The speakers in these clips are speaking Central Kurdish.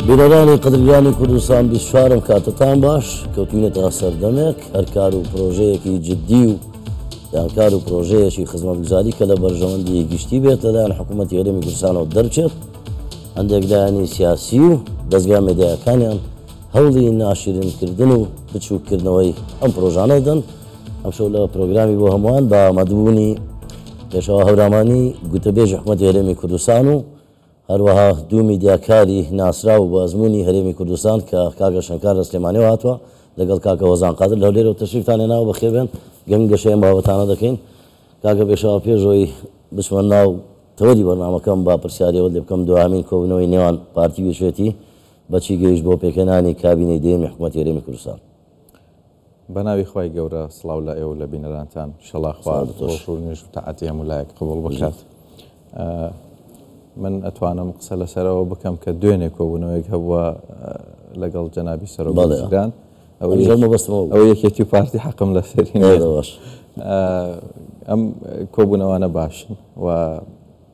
بیرەرانی قدرگانی کوردستان 24 کاتتان باش کەوتوینەتە سەردەمێک هەر کار و پرۆژەیەکی جددی و یان کار و پرۆژەیەکی خزمەتگوزاری کە لە بەرژەوەندی گشتی بێت لەلایەن حکوومەتی هەرێمی کوردستانەوە دەرچێت هەندێک لایەنی سیاسی و دەستگا مێدیاکانیان هەوڵی ناشرینکردن و بچووکردنەوەی ئەم پرۆژانە دەن ئەمشەو لە پرۆگرامی بۆ هەمووان بە مەدبوونی پێشەوە هەورامانی گوتەبێژی حکوومەتی هەرێمی کوردستان و هەروەها دوو میدیاکاری ناسرا و بە ئەزموونی هەرێمی کوردستان کە کاکە شەنکار سلێمانیەوە هاتووە لەگەڵ کاکە وەزان قادر لەو لێرەوە تەشریفتان هێناوە بەخێر بێن گەنگەشەیەم بابەتانە دەکەین کاکە پێشەوە پێشەوەی بچمە ناو تەوەری بەرنامەکەم با پرسیارەوە لێ بکەم دوامین کۆبوونەوەی نێوان پارتی وێژێتی بەچی گەیشت بۆ پێکهێنانی کابینەی دێمی حکوومەتی هەرێمی کوردستان. بەناوی خی گەورە سڵاو لە ئێوە لە بینەرانتان شەڵاخوا ڕۆژ و نوێژ و تەعاتی هەموو لایەک قبوڵ بکات. من ئەتوانم قسە لەسەرەوە بکەم کە دوێنێ کۆبوونەوەیەک هەبووە لەگەڵ جەنابی سەرۆکگران ئەو یەکێتی پارتی حەقم لەسەری ئەم کۆبوونەوانە باشن و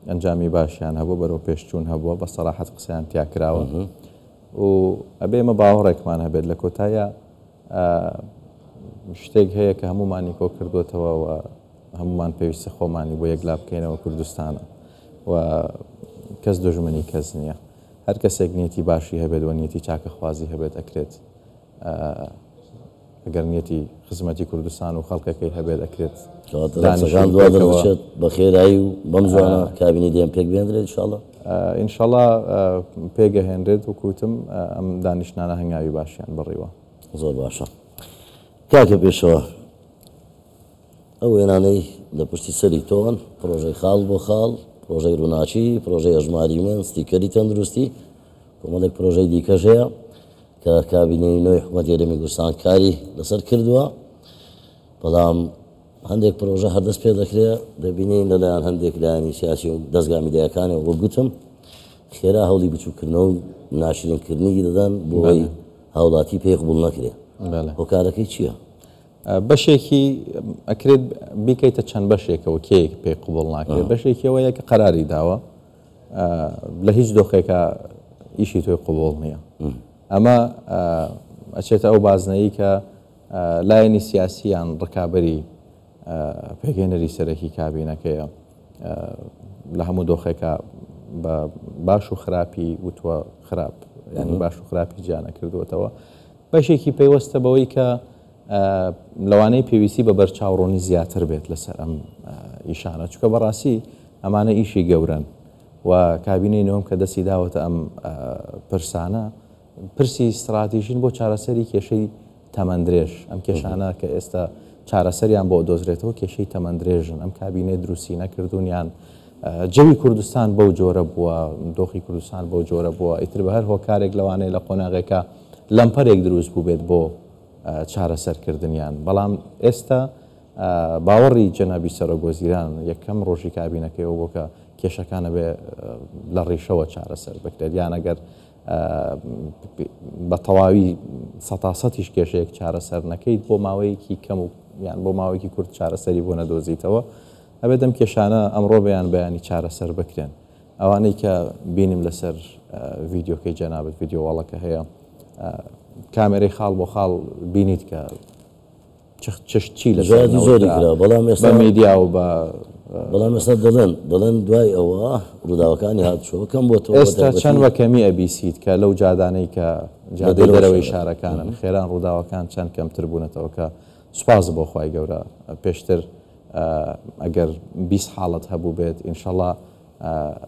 ئەنجامی باشیان هەبوو بەرەو پێشچوون هەبووە بە سەراحەت قسەیان تیاکراوە و ئەبێ ئێمە باوەڕێکمان هەبێت لە کۆتایە شتێک هەیە کە هەمومانی کۆ کردوێتەوە و هەمومان پێویستە خۆمانی بۆ یەکلا بکەینەوە کوردستانە و کەس دژمنی کەس نییە هەر کەسێک نیەتی باشی هەبێت و نیەتی چاکەخوازی هەبێت ئەکرێت ئەگەر نیەتی خزمەتی کوردستان و خەڵکەکەی هەبێت ئەکرێت دانیشت بە خێرایی و بەم زوانە کابینی دێم پێک بێنرێت ئینشاڵڵا پێگەهێنرێت و کوتم ئەم دانیشتانە هەنگاوی باشیان بڕیوە. زۆر باشە کاکە پێشەوە ئەو وێنانەی لە پشتی سەری تۆن پرۆژەی خاڵ بۆ خاڵ پرۆژەی ڕووناچی پرۆژەی هەژماری من ستیکەری تەندروستی کۆمەڵێک پرۆژەی دیکەش هەیە کە کابینەی نوێی حکوومەتی هەرێمی کوردستان کاری لەسەر کردووە بەڵام هەندێک پرۆژە هەردەست پێ دەکرێت دەبینین لەلایەن هەندێک لایەنی سیاسی و دەستگا میدیاکانەوە بۆ گوتم خێرا هەوڵی بچووکردنەوە و ناشرینکردنی دەدەن بۆی هاوڵاتی پێی قبوڵ نەکرێت هۆکارەکەی چییە؟ بەشێکی ئەکرێت بیکەیتە چەند بەشێکەوە کێک پێی قوبڵ ناکرێت بەشێکیەوەیە کە قەراری داوە لە هیچ دۆخێکە ئیشی تۆی قوبڵ نییە ئەمە ئەچێتە ئەو بازنەیە کە لایەنی سیاسییان ڕکابەری پێگەێنەری سەرەکی کابینەکەیە لە هەموو دۆخێکە بە باش و خراپی وتووە خراپ ینی باش و خراپی جیانە کردوێتەوە بەشێکی پێیوەستە بەوەی کە لەوانەیە پێویستی بە بەرچاوڕۆنی زیاتر بێت لەسەر ئەم ئیشانە چکە بەڕاستی ئەمانە ئیشی گەورن و کابینەی نەوەم کە دەستی داوەتە ئەم پرسانە پرسی استراتیژین بۆ چارەسەری کێشەی تەمەندرێژ ئەم کێشانە کە ئێستا چارەسەریان بۆ دۆزرێتەوە کێشەی تەمەندرێژن ئەم کابینەی دروستی نەکردوونیان جەوی کوردستان بەو جۆرە بووە دۆخی کوردستان بەو جۆرە بووە ئیتر بە هەر هۆکارێک لەوانەیە لە قۆناغێکە لەمپەرێک دروست بوو بێت بۆ چارەسەرکردنیان بەڵام ئێستا باوەڕی جەنابی سەرۆکوەزیران یەکەم ڕۆژی کابینەکەیەوە بۆ کە کێشەکانە بێ لە ڕێشەوە چارەسەر بکرێت یان ئەگەر بە تەواوی سەتاسەتیش کێشەیەک چارەسەر نەکەیت بۆ ماوەیەکی کەم و یان بۆ ماوەیەکی کورت چارەسەری بۆ نەدۆزیتەوە ئەبێت ئەم کێشانە ئەمڕۆ بەیان بەیانی چارەسەر بکرێن ئەوانەی کە بینیم لەسەر ڤیددیۆکەی جەنابەت ڤیددیۆوەڵەکە هەیە کامێرەی خاڵ بۆ خاڵ بینیت کە چی لە زۆری بەڵام ئێستا میدیا و بە بەڵام ئێستا دەڵێن دوای ئەوە ڕووداوەکانی هاتشۆکەم بۆ تۆ ئێستا چەند وەکەمی ئەبیسیت کە لەو جادانەی کە جادەی دەرەوەی شارەکانن خێران ڕووداوەکان چەند کەمتر بوونەتەوە کە سوپاس بۆ خی گەورە پێشتر ئەگەر 20 حاڵەت هەبوو بێت ئینشەڵڵا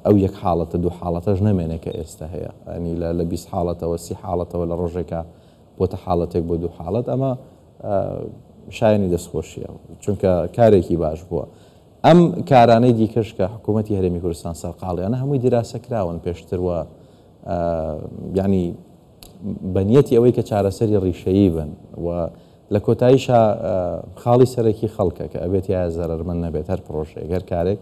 ئەو یەک حاڵەتە دوو حاڵەتەش نەمێنێت کە ئێستا هەیە ئەنی لە 20 حاڵەتەوە 30 حاڵەتەوە لە ڕۆژێکە بۆتە حاڵەتێک بۆ دوو حاڵەت ئەمە شایانی دەستخۆشیە چونکە کارێکی باش بووە ئەم کارانەی دیکەش کە حکوومەتی هەرێمی کوردستان سەرقاڵیانە هەمووی دیراسەکراون پێشترەوە ینی بەنیەتی ئەوەی کە چارەسەری ڕیشەیی بن و لە کۆتاییشە خاڵی سەرەکی خەڵکە کە ئەبێت یا زەرمەند نەبێت هەر پرۆژەیە گەر کارێک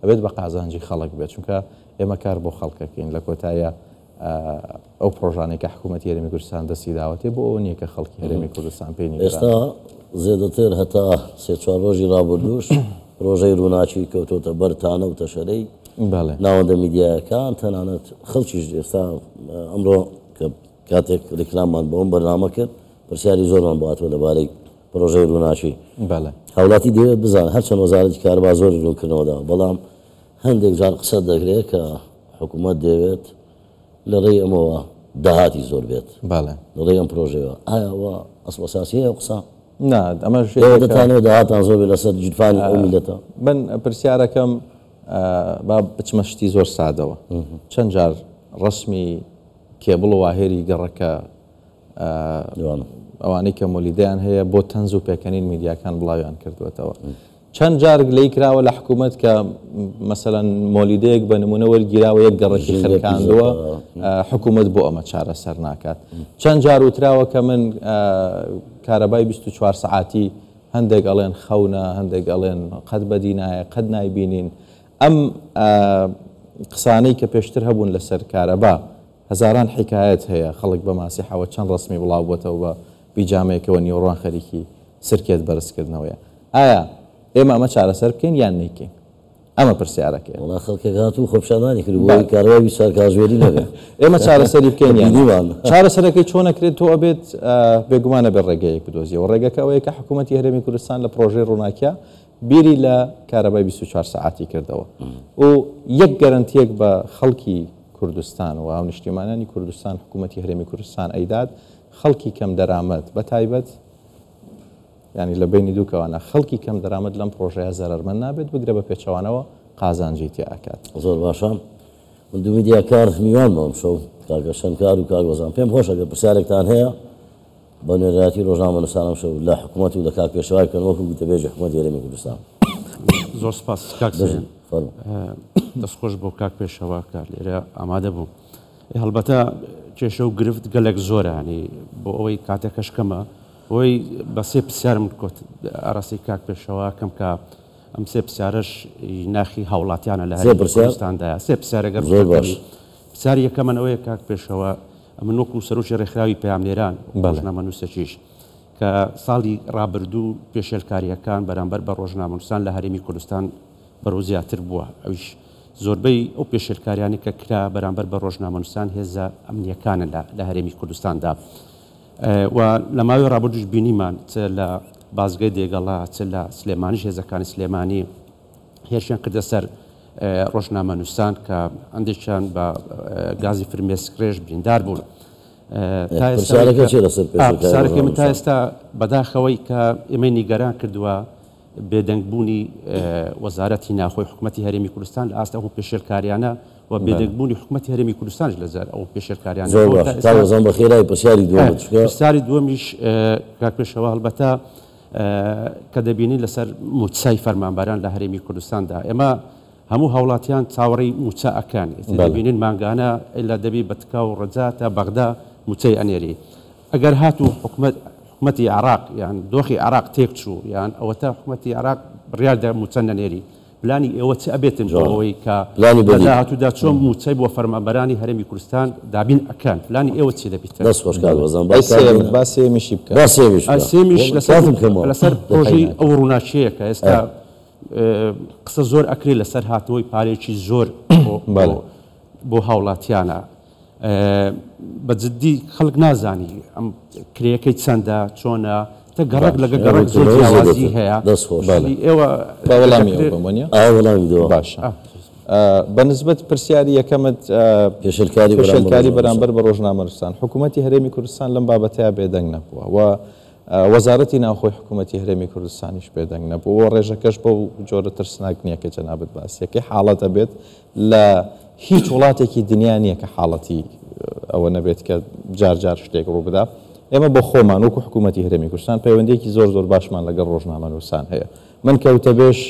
ئەبێت بە قازانجی خەڵک بێت چونکە ئێمە کار بۆ خەڵکەکەین لە کۆتایە ئەو پرۆژانێک کە حکوومەتی هەرێمی کوردستان دەستی داوەتێ بۆ ئەو نییە کە خەڵکی هەرێمی کوردستان پێی ئێستا زێدەتر هەتا سێ-چوار ڕۆژی ڕابردووش پرۆژەی ڕووناچی کەوتۆتە بەرتانە و تەشەرەی ناوەندە میدیاکان تەنانەت خەڵکیش ئێستا ئەمڕۆ کە کاتێک ڕێکلامان بۆ ئەم بەرنامە کرد پرسیاری زۆرمان باتوە لەبارەی پرۆژەی ڕووناچی هەوڵاتی دەوێت بزانێت هەرچەند وەزارەتی کارەبا زۆری ڕوونکردنەوەدا بەڵام هەندێک جار قسە دەکرێت کە حکوومەت دەوێت لە ڕێی ئەمەوە داهاتی زۆر بێت لە ڕێی ئەم پرۆژەوە ئایا ئەساسیە قسە ئەمە دەتانێت داهاتان زۆر بێت لەسەر جوتفانی ئەو میلەتە من پرسیارەکەم با بچمە شتی زۆر سادەوە چەند جار ڕسمی کێبڵ و واهێری گەڕەکە ئەوانەی کە مۆلیدەیان هەیە بۆ تەنز و پێکەنین میدیاکان بڵاویان کردوێتەوە چەند جار لی کراوە لە حکوومەت کە مەسەلاً مۆلیدەیەک بە نمونە وەرگیراوە یەک گەڕێکی خەرکاندووە حکوومەت بۆ ئەمە چارەسەر ناکات چەند جار وتراوە کە من کارەبای 24 سعاتی هەندێک ئەڵێن خەونە هەندێک ئەڵێن قەت بەدی نایە قەت نایبینین ئەم قسانەی کە پێشتر هەبوون لەسەر کارەبا هەزاران حکایەت هەیە خەڵک بە ماسیحەوە چەند ڕسمی بڵاو بۆتەوە بە بیجامەیەکەوە نیوەڕوان خەریکی سرکێت بەرزکردنەوەیە ئایا ئێمە ئەمە چارەسەر بکەین یان نەیکەین ئەمە پرسیارەکەی وڵا خەڵکێک هاتوو خۆپشادانی کرد بۆی کارەبای 24 کاتژمێری نەبێت ئێمە چارەسەری بکەین یان چارەسەرەکەی چۆن ئەکرێت تۆ ئەبێت بێگومانە بێ ڕێگەیەک بدۆزیەوە ڕێگەکە ئەوەیە کە حکوومەتی هەرێمی کوردستان لە پرۆژەی ڕووناکیە بیری لە کارەبای 24 سعاتی کردەوە و یەک گەرانتیەک بە خەڵکی کوردستان و ئەو نیشتیمانانی کوردستان حکوومەتی هەرێمی کوردستان ئەیداد خەڵکی کەم دەرامەت بە تایبەت ینی لە بینی دووکەوانە خەڵکی کەم دەرامەت لەم پرۆژەیە زەرەرمەند نابێت بگرە بە پێچەوانەوە قازانجی تێ ئاکات زۆر باشە من دوو میدیاکار میوان بۆم شەو کاگە شەنکار و کاگۆزان پێم خۆشە گە پرسیارێکتان هەیە بە نوێنەراتی ڕۆژنامەنووسانم شەو لە حکوومەت و لە کاک پێشەوای بکەن وەکو گوتەبێژی حکوومەتی هەرێمی کوردستان زۆر سپاس کاک دەستخۆش بۆ کاک پێشەوا کار لێرە ئامادە بوو هەڵبەتە کێشە و گرفت گەلێک زۆرانی بۆ ئەوەی کاتێکەش کەمە ئەوەی بە سێ پرسیارم کۆت ئاراسی کاک پێشەوە کەم کە ئەم سێ پرسیارش ناخی هاوڵاتیانە لە هەرێمی کوردستاندایە سێ پرسیارەگەر پرسیاری یەکەمە ئەوەیە کاک پێشەوە ئەمە وەکو سەرۆکی ڕێکخراوی پەیامنێران ڕۆژنامەنووسەکیش کە ساڵی ڕابردوو پێشێلکاریەکان بەرامبەر بە ڕۆژنامەنووسان لە هەرێمی کوردستان بەڕۆ زیاتر بووە ئەویش زۆربەی ئەو پێشێلکاریانی کە کرا بەرامبەر بە ڕۆژنامەنووسان هێزە ئەمنیەکانە لە هەرێمی کوردستاندا و لە ماوەی ڕابردووش بینیمان لە بازگەی دێگەڵا لە سلێمانیش هێزەکانی سلێمانی هێرشیان کردە سەر ڕۆژنامەنووسان کە ئەندێکیان بە گازی فرمێسکرێژ بریندار بوون پرسیارەکەی من تا ئێستا بەداخەوەی کە ئێمەی نیگەران کردووە بێدەنگبوونی وەزارەتی ناخۆی حکوومەتی هەرێمی کوردستان لە ئاستا ئەو پێشێلکاریانە و بێدەنگبوونی حکوومەتی هەرێمی کوردستانش لەزار ئەو پێشێلکاریانە پرسیاری دووەمیش کاک پێشەوا هەڵبەتە کە دەبینی لەسەر موچای فەرمانبەران لە هەرێمی کوردستاندا ئێمە هەموو هاوڵاتیان چاوەڕی موچە ئەکان دەبینین مانگانە ئێلا دەبی بەتکا و ڕەجا تا بەغدا موچەی ئەنێری ئەگەر هاتوو حکوومەتی عراق یان دۆخی عراق تێک چوو یان ئەوە تا حکوومەتی عراق بڕیاردا موچە نەنێری پلانی ئێوە چ ئەبێتن بۆەوەی کە هاتوودا چۆن موچەی بۆ فەرمانبەرانی هەرێمی کوردستان دابین ئەکەن پلانی ئێوە چی دەبیت سێمیش لەسەر پرۆژەی ئەو ڕووناچیەیە کە ئێستا قسە زۆر ئەکرێت لەسەر هاتەوەی پارێکی زۆر بۆ هاوڵاتیانە بەجددی خەڵک نازانی ئەم کرێەکەی چەندە چۆنە تە گەڕک لەگە گەڕک زۆر جیاوازی هەیە ئێوە باشە بەنسبەت پرسیاری یەکەمت پێشێلکاری بەرامبەر بە ڕۆژنامەنووسان حکوومەتی هەرێمی کوردستان لەم بابەتەیە بێدەنگ نەبووە و وەزارەتی ناوخۆی حکوومەتی هەرێمی کوردستانیش بێدەنگ نەبووە ڕێژەکەش بەو جۆرە ترسناک نییە کە جەنابەت باسیەکەی حاڵەتە بێت لە هیچ وڵاتێکی دنیا نییە کە حاڵەتی ئەوە نەبێت کە جار شتێک ڕوو بدا ئێمە بۆ خۆمان وەکو حکوومەتی هەرێمی کوردستان پەیوەندیەکی زۆر باشمان لەگەڵ ڕۆژنامەنووسان هەیە من کەوتەبێش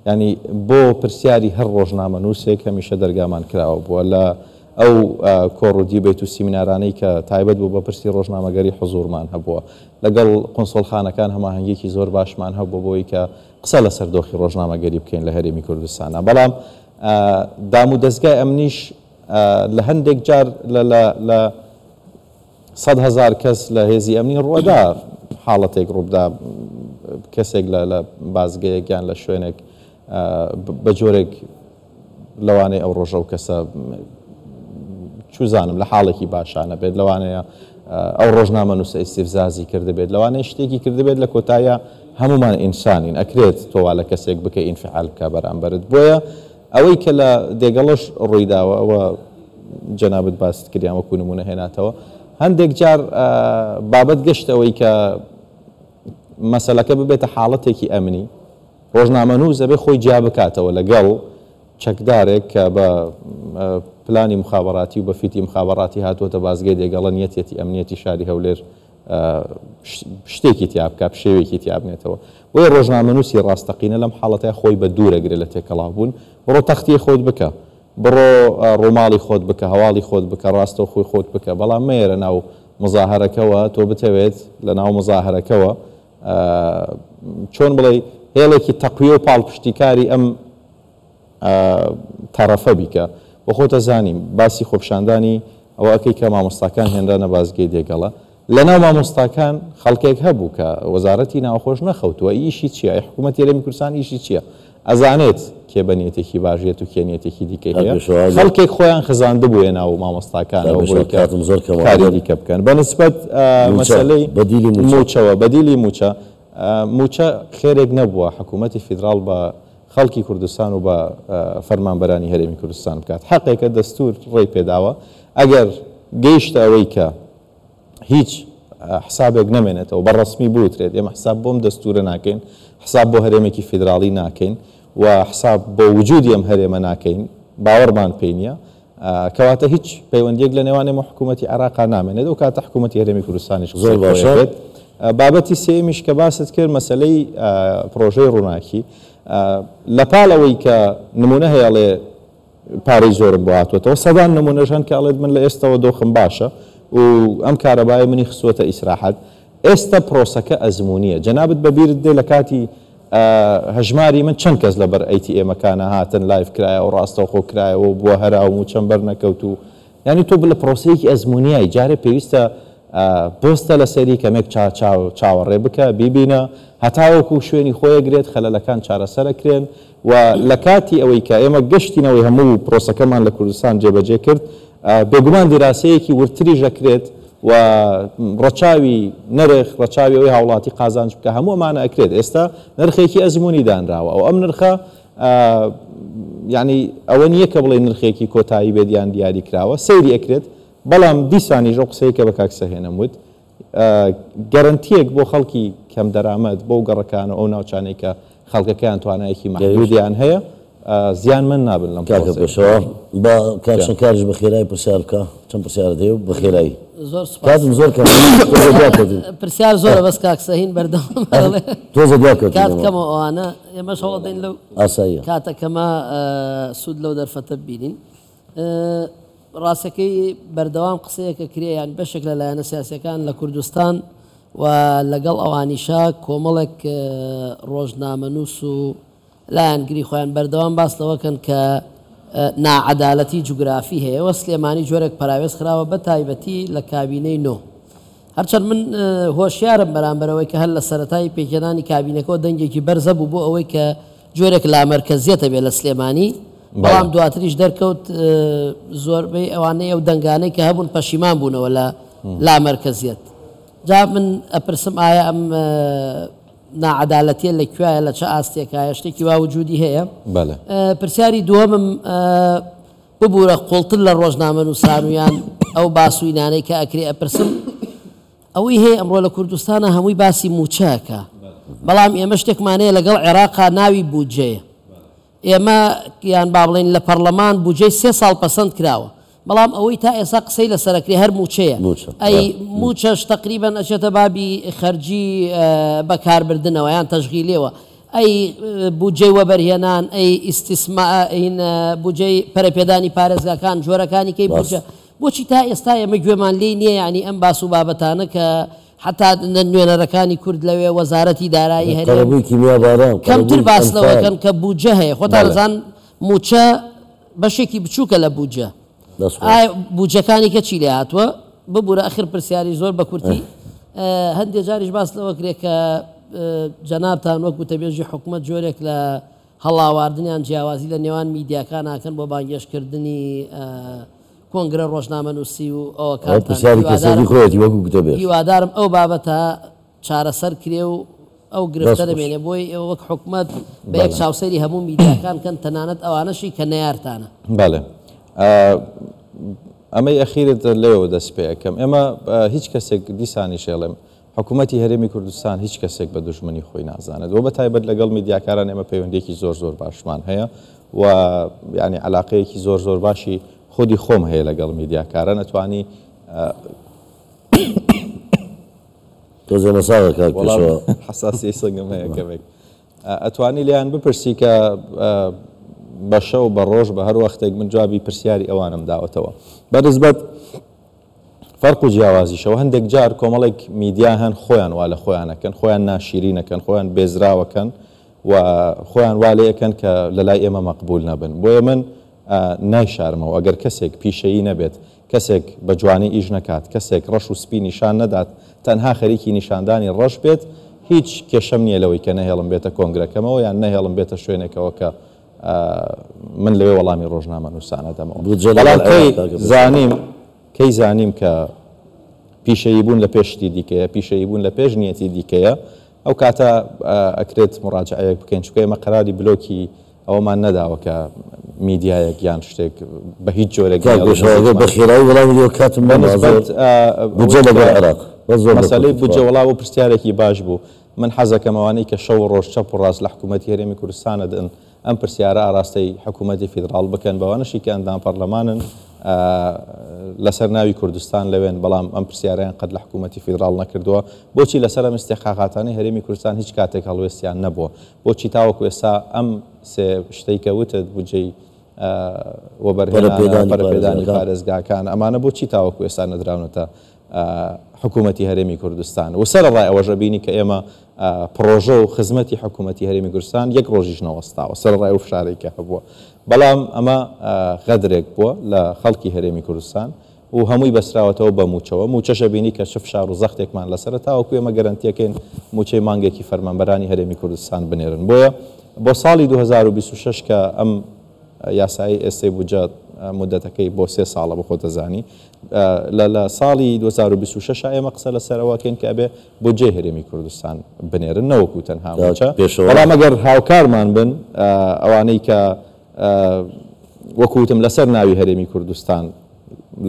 ینی بۆ پرسیاری هەر ڕۆژنامەنووسێک هەمیشە دەرگامان کراوە بووە لە ئەو کۆڕودی بێت و سیمینارانەی کە تایبەت بوو بە پرسی ڕۆژنامەگەری حزورمان هەبووە لەگەڵ قۆنسڵخانەکان هەماهەنگێکی زۆر باشمان هەبوو بۆی کە قسە لەسەر دۆخی ڕۆژنامەگەری بکەین لە هەرێمی کوردستانە بەڵام دام و دەستگای ئەمنیش لە هەندێک جار لە 100,000 کەس لە هێزی ئەمنی ڕووەدا حاڵەتێک ڕووبدا کەسێک لە بازگەیەکیان لە شوێنێک بە جۆرێک لەوانەیە ئەو ڕۆژە و کەسە چوزانم لە حاڵێکی باشانە بێت لەوانەیە ئەو ڕۆژنامە نووسە ئیستیفزازی کرده بێت لەوانەیە شتێکی کرده بێت لە کۆتایە هەمومان ئینسانین ئەکرێت تۆوا لە کەسێک بکە ئینفعال بکە بەرامبەرت بۆیە ئەوەی کە لە دێگەڵش ڕوویداوە ئەوە جەنابەت باست کردیان وەکو نمونە هێناتەوە هەندێک جار بابەت گەشتەوەی کە مەسەلەکە ببێتە حاڵەتێکی ئەمنی ڕۆژنامە نووس دەبێت خۆی جیا بکاتەوە لەگەڵ چەکدارێک کە بە پلانی مخابەڕاتی و بە فیتی مخابەڕاتی هاتووەتە بازگەی دێگەڵە نیەتێتی ئەمنیەتی شاری هەولێر شتێکی تیا بکە شێوەیەکی تیا بنێتەوە بۆیە ڕۆژنامە نووسی ڕاستەقینە لەم حاڵەتەیە خۆی بە دوورەگرێت لە تێکەڵاوبوون بڕۆ تەختی خۆت بکە بڕۆ ڕۆماڵی خۆت بکە هەواڵی خۆت بکە ڕاستە خۆی خۆت بکە بەڵام مێرە ناو مزاهرەکەەوە تۆ بتەوێت لە ناو مزاهرەکەەوە چۆن بڵێ هێڵێکی تەقویە و پاڵپشتیکاری ئەم تەرەفە بیکە بۆ خۆتە زانیم باسی خۆپشاندانی ئەوە ئەەکەی کە مامۆستاکان هێنرانە بازگەی دێگەڵە لە ناو مامۆستاکان خەڵکێک هەبوو کە وەزارەتی ناوخۆش نەخەوتووە ئیشی چییە حکوومەتی هەرێمی کوردستان ئیشی چییە ئەزانێت کێ بەنیەتێکی باشێت و کێنیەتێکی دیکەی هەیە خەڵکێک خۆیان خزاندە بووە ناو مامۆستاکانەوە بۆی کاری دیکە بکەن بەنسبەت مەسەلەی موچەوە بەدیلی موچە خێرێک نەبووە حکوومەتی فیدراڵ بە خەڵکی کوردستان و بە فەرمانبەرانی هەرێمی کوردستان بکات حەقێکە دەستور ڕێی پێداوە ئەگەر گەیشتە ئەوەی کە هیچ حسابێک نامێنێتەوە بەڕسمی بوترێت ئێمە حساب بۆم دەستورە ناکەین حساب بۆ هەرێمێکی فیدراڵی ناکەین و حساب بۆ وجودی ئەم هەرێمە ناکەین باوەڕمان پێی نییە کەواتە هیچ پەیوەندیەک لە نێوانی حکوومەتی عێراقا نامێنێت و کاتە حکوومەتی هەرێمی کوردستانیش زۆر باشێت بابەتی سێمیش کە باست کرد مەسلەی پرۆژەی ڕووناکی لە پاڵەوەی کە نمونە هەیەڵێ پارەی زۆرم بۆ هاتوێتەوە سەدان نمونەژان کە ئەڵێت من لە ئێستاوە دۆخم باشە و ئەم کارەبایە منی خسووەتە ئیسراحەت ئێستا پرۆسەکە ئەزمونیە جەنابەت بەبیرت دێ لە کاتی هەژماری من چەند کەس لەبەر ئەیتیئێمەکانە هاتن لایف کرایە و ڕاستەوخۆ کرایەوە و بووە هەراوم و چەند بەر نەکەوت و ینی تۆ لە پرۆسەیەکی ئەزمونیایی جارێ پێویستە پۆستە لە سەری کەمێک چاوەڕێ بکە بیبینە هەتاوەکو شوێنی خۆیەگرێت خەلەلەکان چارەسەرەکرێن و لە کاتی ئەوەی کە ئێمە گەشتینەوەی هەموو پرۆسەکەمان لە کوردستان جێبەجێ کرد بێگومان دیراسەیەکی ورتری ژەکرێت و ڕەچاوی نرخ ڕەچاوی ئەوەی هاوڵاتی قازانج بکە هەموو ئەمانە ئەکرێت ئێستا نرخێکی ئەزمموی دانراوە ئەو ئەم نرخە ینی ئەوە نییە کە بڵێ نرخێکی کۆتایی بێدیان دیاری کراوە سەیری ئەکرێت بەڵام دیسانی ژۆ قسەی کە بە کاکسەهێنم وت گەرنتیەک بۆ خەڵکی کەم دەرامەت بۆ گەڕەکانە ئەو ناوچانەی کە خەڵکەکەیان توانایەکی مەحدودیان هەیە زیان من نابن لەم کاکە پێشەوە بە کاکشنکاریش بە خێرایی پرسیار بکە چەند پرسیارە دێ و بە خێرایی کاتم زۆر پرسیار زۆرە بەس کاکسەهین بەردەوام تۆزە دواکەوت کات کەمە ئەوانە ئێمەش هەوڵ دەین لەو ئاساییە کاتەکەمە سوود لەو دەرفەتە ببینین ڕاستەکەی بەردەوام قسەیەکە کرێیان بەشێک لە لایەنە سیاسەکان لە کوردستان و لەگەڵ ئەوانیشا کۆمەڵێک ڕۆژنامە نووس و لایەنگری خۆیان بەردەوام باس لەوەکەن کە ناعەدالەتی جوگرافی هەیە وە سلێمانی جۆرێک پراوێز خراوە بە تایبەتی لە کابینەی نۆ هەرچەند من هۆشیارم بەرامبەرەوەی کە هەر لە سەرەتای پێکێنانی کابینەکەەوە دەنگێکی بەرزە بوو بۆ ئەوەی کە جۆرێک لامەرکەزیەتە بێت لە سلێمانی بەڵام دواتریش دەرکەوت زۆربەی ئەوانەی ئەو دەنگانەی کە هەبوون پەشیمان بوونەوە لە لامەرکەزیەت جا من ئەپرسم ئایا ئەم ناعەدالەتیە لەکوایە لە چه ئاستێکایە شتێکی وا وجودی هەیە پرسیاری دووەمم ببوورە قوڵتر لە ڕۆژنامە نووسانویان ئەو باسووینانەی کە ئەکرێ ئەپرسم ئەوەی هەیە ئەمڕۆ لە کوردستانە هەمووی باسی موچەکە بەڵام ئێمە شتێکمانەیە لەگەڵ عێراقا ناوی بودجەیە ئێمە یان با بڵێن لە پەرلەمان بودجەی 3 ساڵ پەسەند کراوە بەڵام ئەوەی تا ئێستا قسەی لە سەرەکری هەر موچەیە ئەی موچەش تقریبەن ئەچێتە بابی خەرجی بەکاربردنەوە یان تەشغیلێەوە ئەی بودجەی وەبەرهێنان ئەی ئیستیسماین بودجەی پەرەپێدانی پارێزگاکان جۆرەکانی کەی بودجە بۆچی تا ئێستا ئێمە گوێمان لێ نییە ینی ئەم باس و بابەتانە کە حتا نوێنەرەکانی کورد لەوێ وەزارەتی دارایی هەرێم کەمتر باس لەوەکەن کە بودجە هەیە خۆتان دەزان موچە بەشێکی بچووکە لە بودجە بودجەکانی کە چی لێ هاتووە ببوورە ئەخر پرسیاری زۆر بە کورتی هەندێک جاریش باس لەوە کرێت کە جەنابتان وەکو تەبێژی حکوومەت جۆرێک لە هەڵاواردنیان جیاوازی لە نێوان میدیاکان ناکەن بۆ بانگێشکردنی کۆنگرە ڕۆژنامەنووسی و پرسیاری کەسێکی خۆیەتی وەکو کتێبێت هیوادارم ئەو بابەتە چارەسەر کرێ و ئەو گرفتە دەمێنێ بۆی ئێوە وەک حکوومەت بە یەک چاوسەری هەموو میدیاکان کەن تەنانەت ئەوانەشی کە نەیارتانە. بەڵێ ئەمەی ئەخیرت لێەوە دەست پێەکەم ئێمە هیچ کەسێک دیسانی شێڵێم حکوومەتی هەرێمی کوردستان هیچ کەسێک بە دوژمنی خۆی نازانێت و بە تایبەت لەگەڵ میدیاکاران ئێمە پەیوەندێکی زۆر باشمان هەیە و ینی علاقەیەکی زۆر باشی خودی خۆم هەیە لەگەڵ میدیاکارە نەتوانی حساسی سنگم هەیە کەمێک ئەتوانی لیان بپرسی کە بە شەو بە ڕۆژ بە هەر وەختێک من جوابی پرسیاری ئەوانم داوەتەوە بەنسبەت فەرق و جیاوازیشەوە هەندێک جار کۆمەڵێک میدیا هەن خۆیان وا لە خۆیانەکەن خۆیان ناشیرینەکەن خۆیان بێزراوەکەن و خۆیان والەیەکەن کە لە لای ئێمە مەقبول نەبن بۆیە من نایشارمەوە ئەگەر کەسێک پیشەیی نەبێت کەسێک بە جوانی ئیش نەکات کەسێک ڕەش و سپی نیشان نەدات تەنها خەریکی نیشاندانی ڕەش بێت هیچ کێشەم نییە لەوەی کە نەهێڵم بێتە کۆنگرەکەمەوە یان نەهێڵم بێتە شوێنێکەوە کە من لەوێ وەڵامی ڕۆژنامەنووسانە دەمەوە کەی زانیم کە پیشەیی بوون لە پێشتی دیکەیە پیشەیی بوون لە پێش نیەتی دیکەیە ئەو کاتە ئەکرێت مڕاجعەیەک بکەین چکە ئێمە قەراری بلۆکی ئەومان نەداوە کە میدیایەک یان شتێک بە هیچ جۆرێک بەخێرایی وەڵامی کاتم مەسەلەی بودجە وەڵاو پرسیارێکی باش بوو من حەزەکەمەوانەی کە شەو ڕۆژ چەپ و ڕاست لە حکوومەتی هەرێمی کوردستانە دن ئەم پرسیارە ئاراستەی حکوومەتی فیدراڵ بکەن بەوانەشی کە ئەندام پەرلەمانن لەسەر ناوی کوردستان لەوێن بەڵام ئەم پرسیاریان قەت لە حکوومەتی فیدراڵ نەکردووە بۆچی لەسەر ئەم استێقاقاتانەی هەرێمی کوردستان هیچ کاتێک هەڵوێستیان نەبووە بۆچی تاوەکو ئێستا ئەم سێ شتەی کە وتت بودجەی وەبەرهێنانی پارێزگاکان ئەمانە بۆچی تاوەکو ئێستا نەدراونەتە حکوومەتی هەرێمی کوردستان و سەرڕای ئەوەژە بینی کە ئێمە پرۆژە و خزمەتی حکوومەتی هەرێمی کوردستان یەک ڕۆژیش نەوەستاوە سەرڕای و فشارێکە هەبووە بەڵام ئەمە غەدرێک بووە لە خەڵکی هەرێمی کوردستان و هەمووی بەسراوەتەوە بە موچەوە موچەشە بینی کە فشار و زەختێکمان لەسەر تاوەکو ئێمە گەرانتیەکەین موچەی مانگێکی فەرمانبەرانی هەرێمی کوردستان بنێرن بۆیە بۆ ساڵی 2026 کە ئەم یاسایی ئێستەی بودجە مدەتەکەی بۆ 3 ساڵە بۆ خۆتەزانی لە ساڵی 2026 ئێمە قسە لەسەرەوەکەین کە ئەبێ بودجەی هەرێمی کوردستان بنێرن نەوەکو تەنها موچە بەڵام ئەگەر هاوکارمان بن ئەوانەی کە وەکوتم لەسەر ناوی هەرێمی کوردستان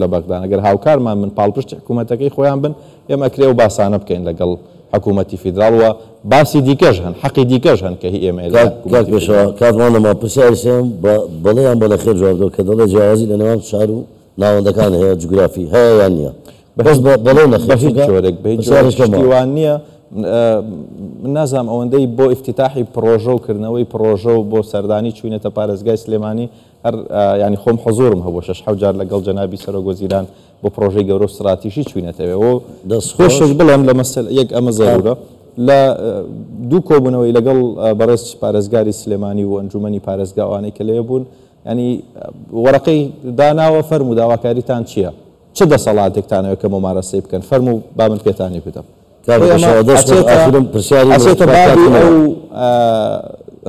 لە بەغدان ئەگەر هاوکارمان من پاڵپشتی حکوومەتەکەی خۆیان بن ئێمە کرێ و باسانە بکەین لەگەڵ حکوومەتی فیدراڵەوە باسی دیکەش هەن حەقی دیکەش هەن کە هی ئێمە کاتمان لەما پرسیاری سێم بەڵێیان بە لە خێر جوابدەوە کە دەڵێ جیاوازی لە نێوان شار و ناوەندەکان هەیە جوگرافی هەیە یان نییە بەس بەڵێ جۆرێک بەهیچوان نییە من نازام ئەوەندەی بۆ ئیفتتاحی پرۆژە و کردنەوەی پرۆژە و بۆ سەردانی چوینەتە پارێزگای سلێمانی هەر ینی خۆم حزورم هەبوو 6 جار لەگەڵ جەنابی سەرۆگۆزیران بۆ پرۆژەی گەورە و استراتیژی چوینەتەوە و خۆشش بڵێم لە مەسەل یەک ئەمە زەرورە لە دوو کۆبوونەوەی لەگەڵ بەڕێز پارێزگاری سلێمانی و ئەنجومەنی پارێزگاوانەی کە لێ بوون ینی وەرەقەی داناوە فەرمو داواکاریتان چییە؟ چ دەسەڵاتێکتانەوە کە مەمارەسەی بکەن فەرموو با من پێتانی بدەم ئەو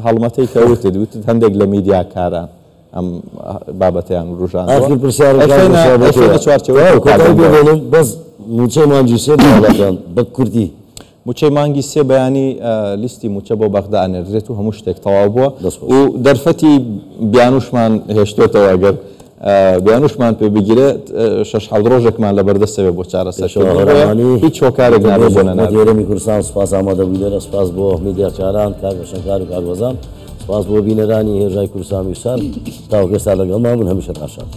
هەڵمەتەی کە وتت هەندێک لە میدیاکاران ئەم بابەتیان ڕژان بەس موچەی مانگی سێ وڵاتیان بە کوردی موچەی مانگی سێ بەیانی لیستی موچە بۆ بەغدا ئەنێرێت و هەموو شتێک تەواو بووە و دەرفەتی بیانوشمان هێشتێتەوە ئەگەر بیانوشمان پێ بگیرێت 6 ڕۆژێکمان لە بەردەستەوێ بۆ چارەسەرکردنی هیچ هۆکارێک هەرێمی کوردستان سوپاس ئامادەبووی لێرە سوپاس بۆ میدیاکاران کاگەشەکار و کاگوەزان سوپاس بۆ بینەرانی هێژای کوردستان ویسان تاوەکو ئێستا لەگەڵمان بوون هەمیشە ڕاشاد